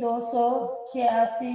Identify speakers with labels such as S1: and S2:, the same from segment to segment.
S1: 286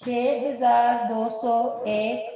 S1: 6201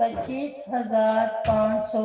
S1: 25,500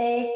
S1: 1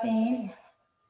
S1: 3।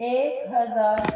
S1: 1000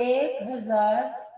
S1: 1000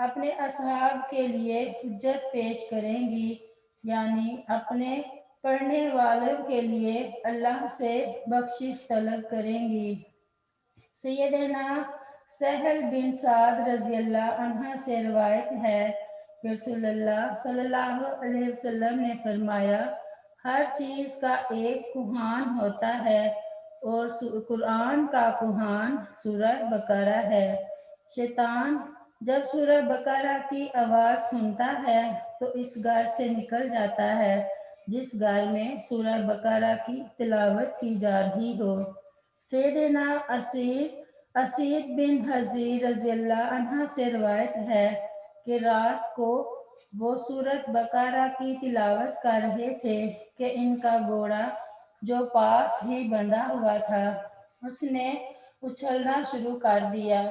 S1: اپنے اصحاب کے لیے حجت پیش کریں گی، یعنی اپنے پڑھنے والوں کے لیے اللہ سے بخشش طلب کریں گی۔ سیدنا سہل بن سعد رضی اللہ عنہ سے روایت ہے کہ رسول اللہ صلی اللہ علیہ وسلم نے فرمایا، ہر چیز کا ایک کوہان ہوتا ہے اور قرآن کا کوہان سورہ بقرہ ہے۔ شیطان جب سورہ بقرہ کی آواز سنتا ہے تو اس گھر سے نکل جاتا ہے جس گھر میں سورہ بقرہ کی تلاوت کی جا رہی ہو۔ سیدنا اسید بن حضیر رضی اللہ عنہ سے روایت ہے کہ رات کو وہ سورۃ بقرہ کی تلاوت کر رہے تھے کہ ان کا گھوڑا جو پاس ہی بندھا ہوا تھا اس نے اچھلنا شروع کر دیا۔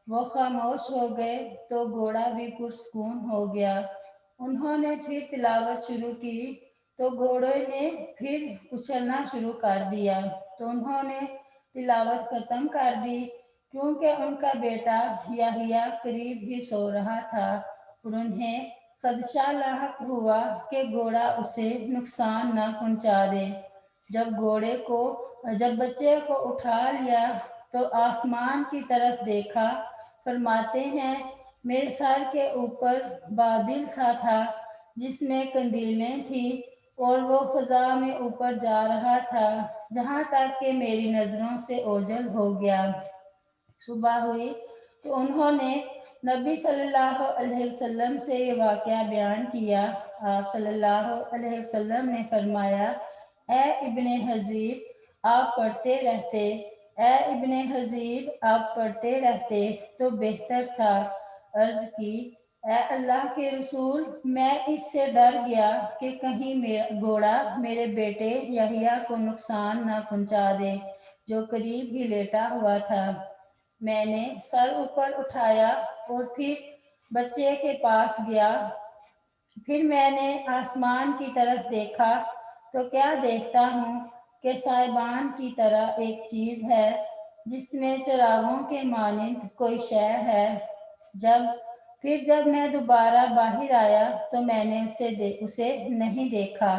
S1: وہ خاموش ہو گئے تو گھوڑا بھی پرسکون ہو گیا۔ انہوں نے پھر تلاوت شروع کی تو گھوڑے نے پھر اچھلنا شروع کر دیا تو انہوں نے تلاوت ختم کر دی کیونکہ ان کا بیٹا یحییٰ قریب ہی سو رہا تھا اور انہیں خدشہ لاحق ہوا کہ گھوڑا اسے نقصان نہ پہنچا دے۔ جب بچے کو اٹھا لیا تو آسمان کی طرف دیکھا، فرماتے ہیں میرے سر کے اوپر بادل سا تھا جس میں قندیلیں تھیں اور وہ فضا میں اوپر جا رہا تھا جہاں تک کہ میری نظروں سے اوجھل ہو گیا۔ صبح ہوئی تو انہوں نے نبی صلی اللہ علیہ وسلم سے یہ واقعہ بیان کیا۔ آپ صلی اللہ علیہ وسلم نے فرمایا، اے ابن حذیب آپ پڑھتے رہتے، اے ابن حذیب آپ پڑھتے رہتے تو بہتر تھا۔ عرض کی، اے اللہ کے رسول، میں اس سے ڈر گیا کہ کہیں میرا گھوڑا میرے بیٹے یحییٰ کو نقصان نہ پہنچا دے جو قریب ہی لیٹا ہوا تھا۔ میں نے سر اوپر اٹھایا اور پھر بچے کے پاس گیا۔ پھر میں نے آسمان کی طرف دیکھا تو کیا دیکھتا ہوں کہ سائبان کی طرح ایک چیز ہے جس میں چراغوں کے مانند کوئی شے ہے۔ جب میں دوبارہ باہر آیا تو میں نے اسے نہیں دیکھا۔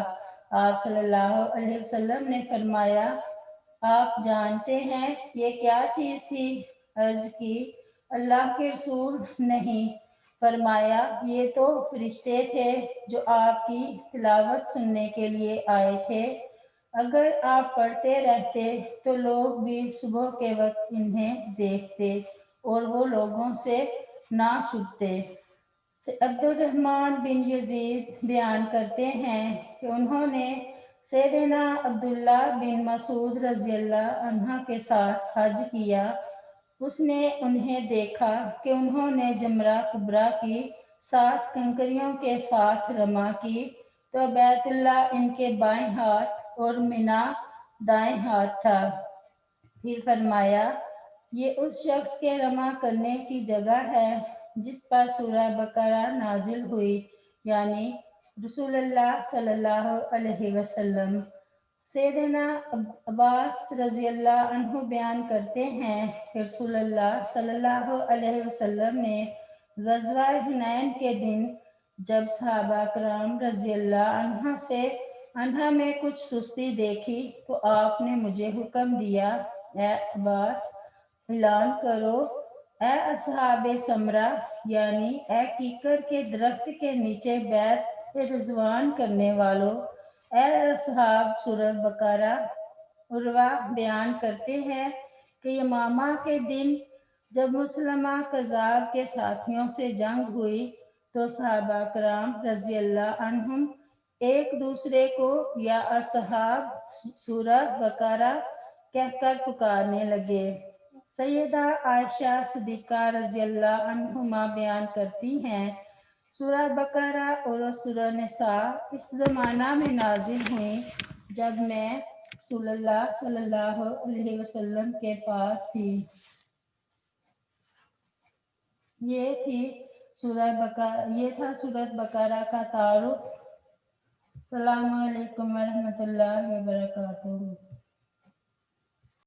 S1: آپ صلی اللہ علیہ وسلم نے فرمایا، آپ جانتے ہیں یہ کیا چیز تھی؟ عرض کی، اللہ کے رسول نہیں۔ فرمایا، یہ تو فرشتے تھے جو آپ کی تلاوت سننے کے لیے آئے تھے۔ اگر آپ پڑھتے رہتے تو لوگ بھی صبح کے وقت انہیں دیکھتے اور وہ لوگوں سے نہ چھپتے۔ عبد الرحمن بن یزید بیان کرتے ہیں کہ انہوں نے سیدنا عبداللہ بن مسعود رضی اللہ عنہ کے ساتھ حج کیا۔ اس نے انہیں دیکھا کہ انہوں نے جمرہ کبریٰ کی 7 کنکریوں کے ساتھ رمہ کی تو بیت اللہ ان کے بائیں ہاتھ اور منا دائیں ہاتھ تھا۔ پھر فرمایا، یہ اس شخص کے رمہ کرنے کی جگہ ہے جس پر سورہ بقرہ نازل ہوئی، یعنی رسول اللہ صلی اللہ علیہ وسلم۔ سیدنا عباس رضی اللہ عنہ بیان کرتے ہیں کہ رسول اللہ صلی اللہ علیہ وسلم نے غزوہ حنین کے دن جب صحابہ کرام رضی اللہ عنہ میں کچھ سستی دیکھی تو آپ نے مجھے حکم دیا، اے عباس اعلان کرو، اے اصحاب سمرہ یعنی اے کیکر کے درخت کے نیچے بیعت رضوان کرنے والو، اے اصحاب سورۃ بقرہ۔ عروہ بیان کرتے ہیں کہ یمامہ کے دن جب مسلمہ کذاب کے ساتھیوں سے جنگ ہوئی تو صحابہ کرام رضی اللہ عنہم ایک دوسرے کو یا اصحاب سورۃ بقرہ کہہ کر پکارنے لگے۔ سیدہ عائشہ صدیقہ رضی اللہ عنہما بیان کرتی ہیں، سورہ بقرہ اور سورہ نساء اس زمانہ میں نازل ہوئیں جب میں رسول اللہ صلی اللہ علیہ وسلم کے پاس تھی۔ یہ تھا سورۃ بقرہ کا تعارف۔ السلام علیکم ورحمۃ اللہ وبرکاتہ۔